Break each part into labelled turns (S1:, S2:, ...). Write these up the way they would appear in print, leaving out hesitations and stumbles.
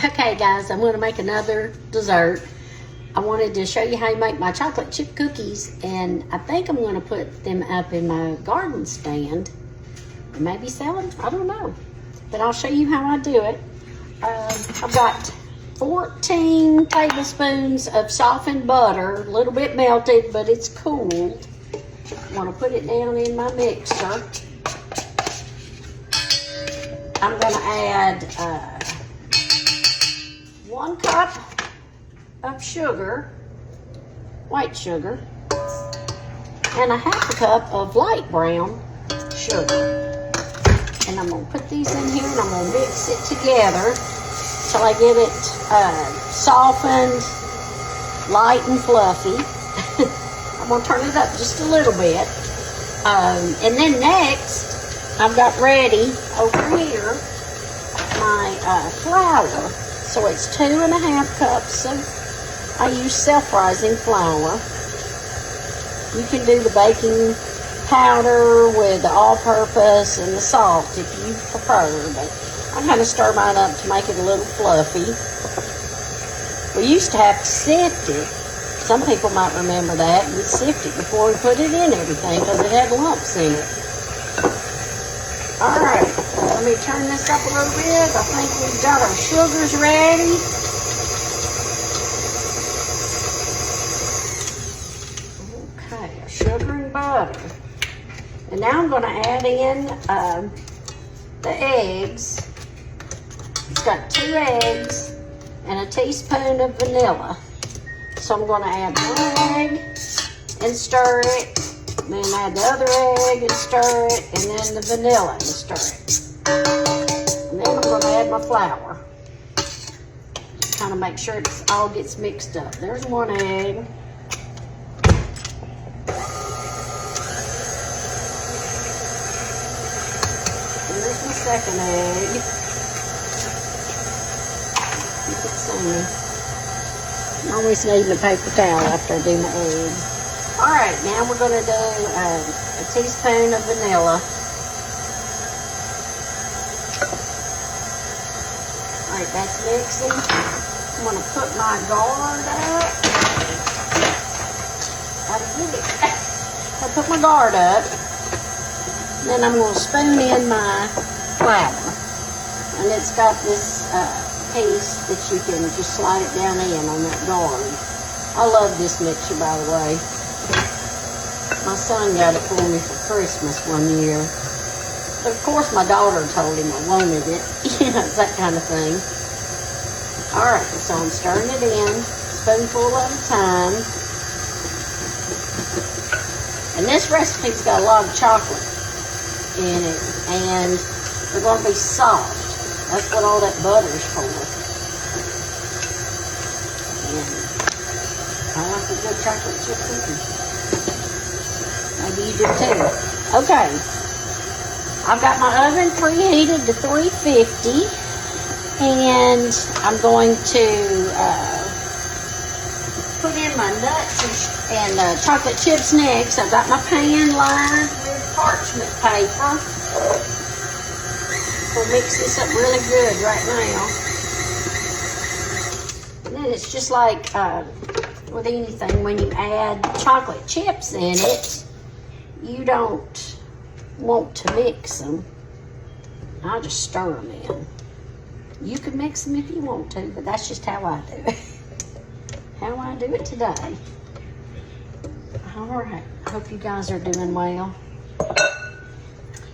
S1: Okay guys, I'm going to make another dessert. I wanted to show you how you make my chocolate chip cookies, and I think I'm going to put them up in my garden stand and maybe sell them. I don't know, but I'll show you how I do it. I've got 14 tablespoons of softened butter, a little bit melted, but it's cooled. I want to put it down in my mixer. I'm going to add 1 cup of sugar, white sugar, and a 1/2 cup of light brown sugar. And I'm going to put these in here and I'm going to mix it together till I get it softened, light and fluffy. I'm going to turn it up just a little bit. And then next, I've got ready over here my flour. So it's 2.5 cups of, I use self-rising flour. You can do the baking powder with the all-purpose and the salt if you prefer, but I kind of stir mine up to make it a little fluffy. We used to have to sift it. Some people might remember that. We'd sift it before we put it in everything because it had lumps in it. All right, let me turn this up a little bit. I think we've got our sugars ready. Okay, our sugar and butter. And now I'm going to add in the eggs. It's got 2 eggs and a teaspoon of vanilla. So I'm going to add 1 egg and stir it. Then add the other egg and stir it, and then the vanilla and stir it. And then I'm going to add my flour. Just kind of make sure it all gets mixed up. There's 1 egg. And there's my 2nd egg. Keep it sunny. I always need my paper towel after I do my eggs. All right, now we're going to do a teaspoon of vanilla. All right, that's mixing. I'm going to put my guard up. Gotta get it. I'll put my guard up. Then I'm going to spoon in my flour. And it's got this piece that you can just slide it down in on that guard. I love this mixture, by the way. My son got it for me for Christmas one year. But of course my daughter told him I wanted it. You know, it's that kind of thing. Alright, so I'm stirring it in, spoonful at a time. And this recipe's got a lot of chocolate in it. And they're going to be soft. That's what all that butter's for. And I like a good chocolate chip cookie. Maybe you do too. Okay. I've got my oven preheated to 350. And I'm going to put in my nuts and chocolate chips next. I've got my pan lined with parchment paper. We'll mix this up really good right now. And then it's just like with anything, when you add chocolate chips in it, you don't want to mix them. I just stir them in. You can mix them if you want to, but that's just how I do it. How I do it today. All right, I hope you guys are doing well.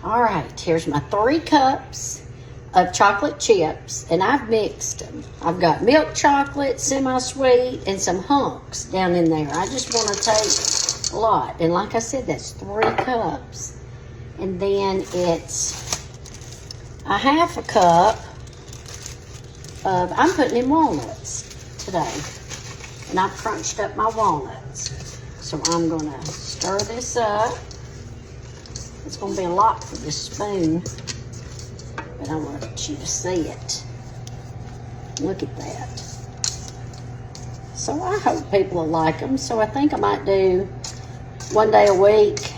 S1: All right, here's my 3 cups of chocolate chips, and I've mixed them. I've got milk chocolate, semi-sweet, and some hunks down in there. I just want to take a lot, and like I said, that's 3 cups. And then it's a 1/2 cup of, I'm putting in walnuts today, and I've crunched up my walnuts. So I'm going to stir this up. It's going to be a lot for this spoon, but I want you to see it. Look at that. So I hope people will like them. So I think I might do one day a week,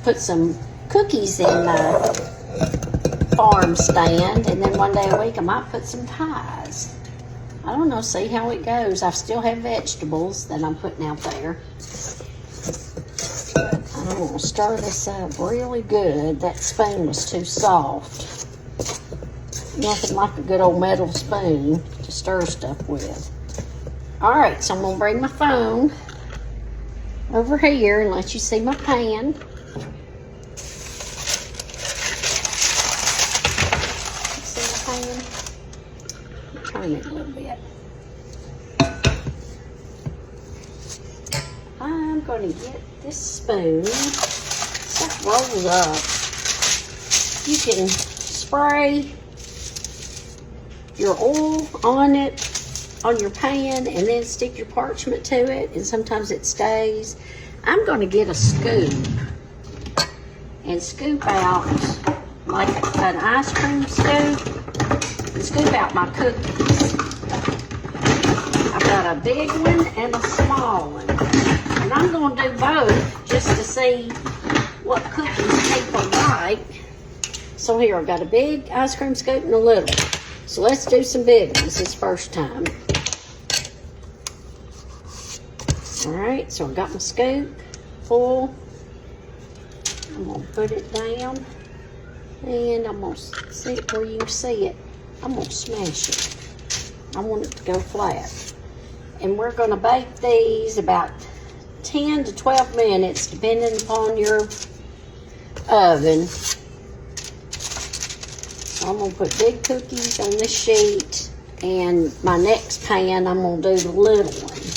S1: put some cookies in my farm stand, and then one day a week I might put some pies. I don't know, see how it goes. I still have vegetables that I'm putting out there. I'm gonna stir this up really good. That spoon was too soft. Nothing like a good old metal spoon to stir stuff with. All right, so I'm gonna bring my phone over here and let you see my pan. See my pan? Turn it a little bit. I'm gonna get this spoon. Stuff rolls up. You can spray your oil on it, on your pan, and then stick your parchment to it, and sometimes it stays. I'm going to get a scoop and scoop out like an ice cream scoop and scoop out my cookies. I've got a big one and a small one, and I'm going to do both just to see what cookies people like. So here, I've got a big ice cream scoop and a little. So let's do some big ones this first time. All right, so I got my scoop full. I'm gonna put it down, and I'm gonna see it where you can see it. I'm gonna smash it. I want it to go flat. And we're gonna bake these about 10 to 12 minutes, depending upon your oven. So I'm gonna put big cookies on this sheet, and my next pan, I'm gonna do the little ones.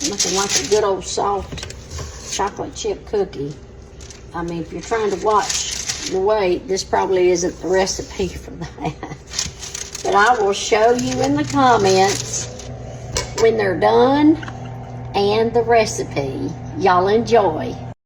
S1: Looking like a good old soft chocolate chip cookie. I mean, if you're trying to watch your weight, this probably isn't the recipe for that. But I will show you in the comments when they're done and the recipe. Y'all enjoy.